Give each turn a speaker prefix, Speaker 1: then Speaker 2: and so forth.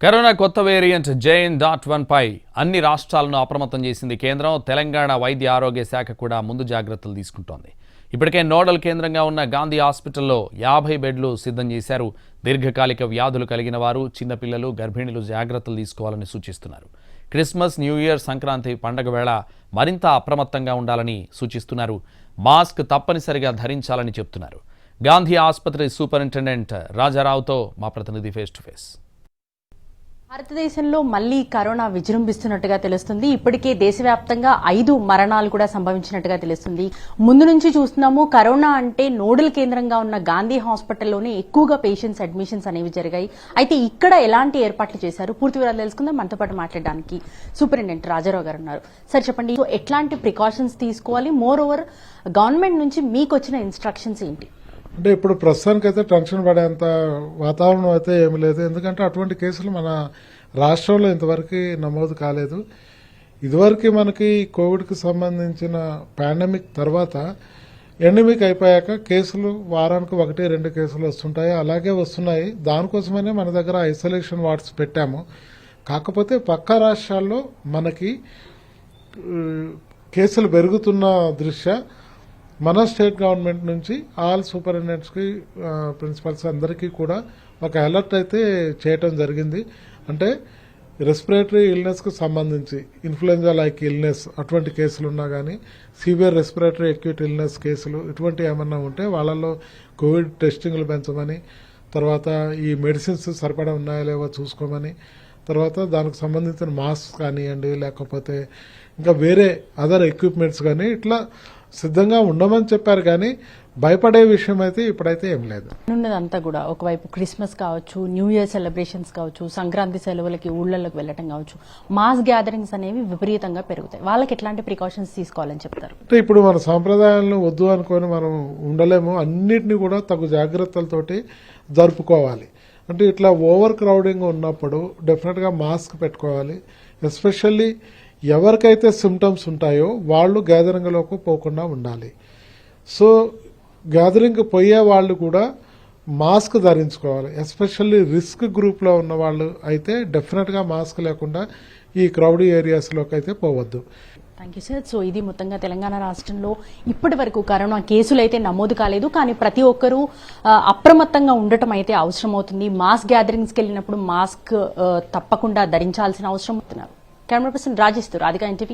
Speaker 1: Corona కొత్త variant JN.1 పై అన్ని రాష్ట్రాలను అప్రమత్తం చేసింది కేంద్రం. తెలంగాణ వైద్య ఆరోగ్య శాఖ కూడా ముందు జాగ్రత్తలు తీసుకుంటోంది. ఇప్పటికే నోడల్ కేంద్రంగా ఉన్న గాంధీ హాస్పిటల్లో 50 బెడ్లు సిద్ధం చేశారు. దీర్ఘకాలిక వ్యాధులు కలిగిన వారు, చిన్నపిల్లలు, గర్భిణులు జాగ్రత్తలు తీసుకోవాలని సూచిస్తున్నారు. క్రిస్మస్, న్యూ ఇయర్, సంక్రాంతి పండగ వేళ మరింత అప్రమత్తంగా ఉండాలని సూచిస్తున్నారు. మాస్క్ తప్పనిసరిగా ధరించాలని చెప్తున్నారు. గాంధీ ఆసుపత్రి సూపరింటెండెంట్ రాజారావుతో మా ప్రతినిధి ఫేస్ టు ఫేస్.
Speaker 2: భారతదేశంలో మళ్లీ కరోనా విజృంభిస్తున్నట్టుగా తెలుస్తుంది. ఇప్పటికే దేశవ్యాప్తంగా 5 మరణాలు కూడా సంభవించినట్టుగా తెలుస్తుంది. ముందు నుంచి చూస్తున్నాము, కరోనా అంటే నోడల్ కేంద్రంగా ఉన్న గాంధీ హాస్పిటల్లోనే ఎక్కువగా పేషెంట్స్ అడ్మిషన్స్ అనేవి జరిగాయి. అయితే ఇక్కడ ఎలాంటి ఏర్పాట్లు చేశారు, పూర్తి వివరాలు తెలుసుకుందాం. మనతో పాటు మాట్లాడడానికి సూపరింటెండెంట్ రాజారావు గారు ఉన్నారు. సార్ చెప్పండి, ఎట్లాంటి ప్రికాషన్స్ తీసుకోవాలి, మోర్ ఓవర్ గవర్నమెంట్ నుంచి మీకు వచ్చిన ఇన్స్ట్రక్షన్స్ ఏంటి?
Speaker 3: అంటే ఇప్పుడు ప్రస్తుతానికైతే టెన్షన్ పడేంత వాతావరణం అయితే ఏమీ లేదు. ఎందుకంటే అటువంటి కేసులు మన రాష్ట్రంలో ఇంతవరకు నమోదు కాలేదు. ఇదివరకు మనకి కోవిడ్కి సంబంధించిన పాండమిక్ తర్వాత ఎండమిక్ అయిపోయాక కేసులు వారానికి 1-2 కేసులు వస్తుంటాయి, అలాగే వస్తున్నాయి. దానికోసమనే మన దగ్గర ఐసోలేషన్ వార్డ్స్ పెట్టాము. కాకపోతే పక్క రాష్ట్రాల్లో మనకి కేసులు పెరుగుతున్న దృష్ట్యా మన స్టేట్ గవర్నమెంట్ నుంచి ఆల్ సూపరింటెండెంట్స్కి, ప్రిన్సిపల్స్ అందరికీ కూడా ఒక అలర్ట్ అయితే చేయటం జరిగింది. అంటే రెస్పిరేటరీ ఇల్నెస్కి సంబంధించి ఇన్ఫ్లుయెంజా లైక్ ఇల్నెస్ అటువంటి కేసులు ఉన్నా కానీ, సివియర్ రెస్పిరేటరీ అక్యూట్ ఇల్నెస్ కేసులు ఇటువంటి ఏమన్నా ఉంటే వాళ్ళల్లో కోవిడ్ టెస్టింగ్లు పెంచమని, తర్వాత ఈ మెడిసిన్స్ సరిపడా ఉన్నాయా లేవో చూసుకోమని, తర్వాత దానికి సంబంధించిన మాస్క్ కానివ్వండి, లేకపోతే ఇంకా వేరే అదర్ ఎక్విప్మెంట్స్ కానీ ఇట్లా సిద్ధంగా ఉండమని చెప్పారు. కానీ భయపడే విషయం అయితే ఇప్పుడైతే ఏం లేదు.
Speaker 2: ఉన్నదంతా కూడా ఒకవైపు క్రిస్మస్ కావచ్చు, న్యూ ఇయర్ సెలబ్రేషన్స్ కావచ్చు, సంక్రాంతి సెలవులకి ఊళ్ళలోకి వెళ్ళటం కావచ్చు, మాస్ గ్యాదరింగ్స్ అనేవి విపరీతంగా పెరుగుతాయి. వాళ్ళకి ఎట్లాంటి ప్రికాషన్స్ తీసుకోవాలని చెప్తారు?
Speaker 3: అంటే ఇప్పుడు మన సాంప్రదాయాలను వద్దు అనుకొని మనం ఉండలేము. అన్నిటినీ కూడా తగు జాగ్రత్తలతోటి జరుపుకోవాలి. అంటే ఇట్లా ఓవర్ క్రౌడింగ్ ఉన్నప్పుడు డెఫినెట్గా మాస్క్ పెట్టుకోవాలి. ఎస్పెషల్లీ ఎవరికైతే సిమ్టమ్స్ ఉంటాయో వాళ్ళు గ్యాదరింగ్లోకి పోకుండా ఉండాలి. సో గ్యాదరింగ్ పోయే వాళ్ళు కూడా మాస్క్ ధరించుకోవాలి. ఎస్పెషల్లీ రిస్క్ గ్రూప్లో ఉన్న వాళ్ళు అయితే డెఫినెట్గా మాస్క్ లేకుండా ఈ క్రౌడీ ఏరియాస్లోకి అయితే పోవద్దు.
Speaker 2: Thank you sir. సో ఇది మొత్తంగా తెలంగాణ రాష్ట్రంలో ఇప్పటి వరకు కరోనా కేసులు అయితే నమోదు కాలేదు, కానీ ప్రతి ఒక్కరూ అప్రమత్తంగా ఉండటం అయితే అవసరం అవుతుంది. మాస్ గ్యాదరింగ్స్కి వెళ్ళినప్పుడు మాస్క్ తప్పకుండా ధరించాల్సిన అవసరం అవుతున్నారు. కెమెరా పర్సన్ రాజేష్ తో రాధిక NTV.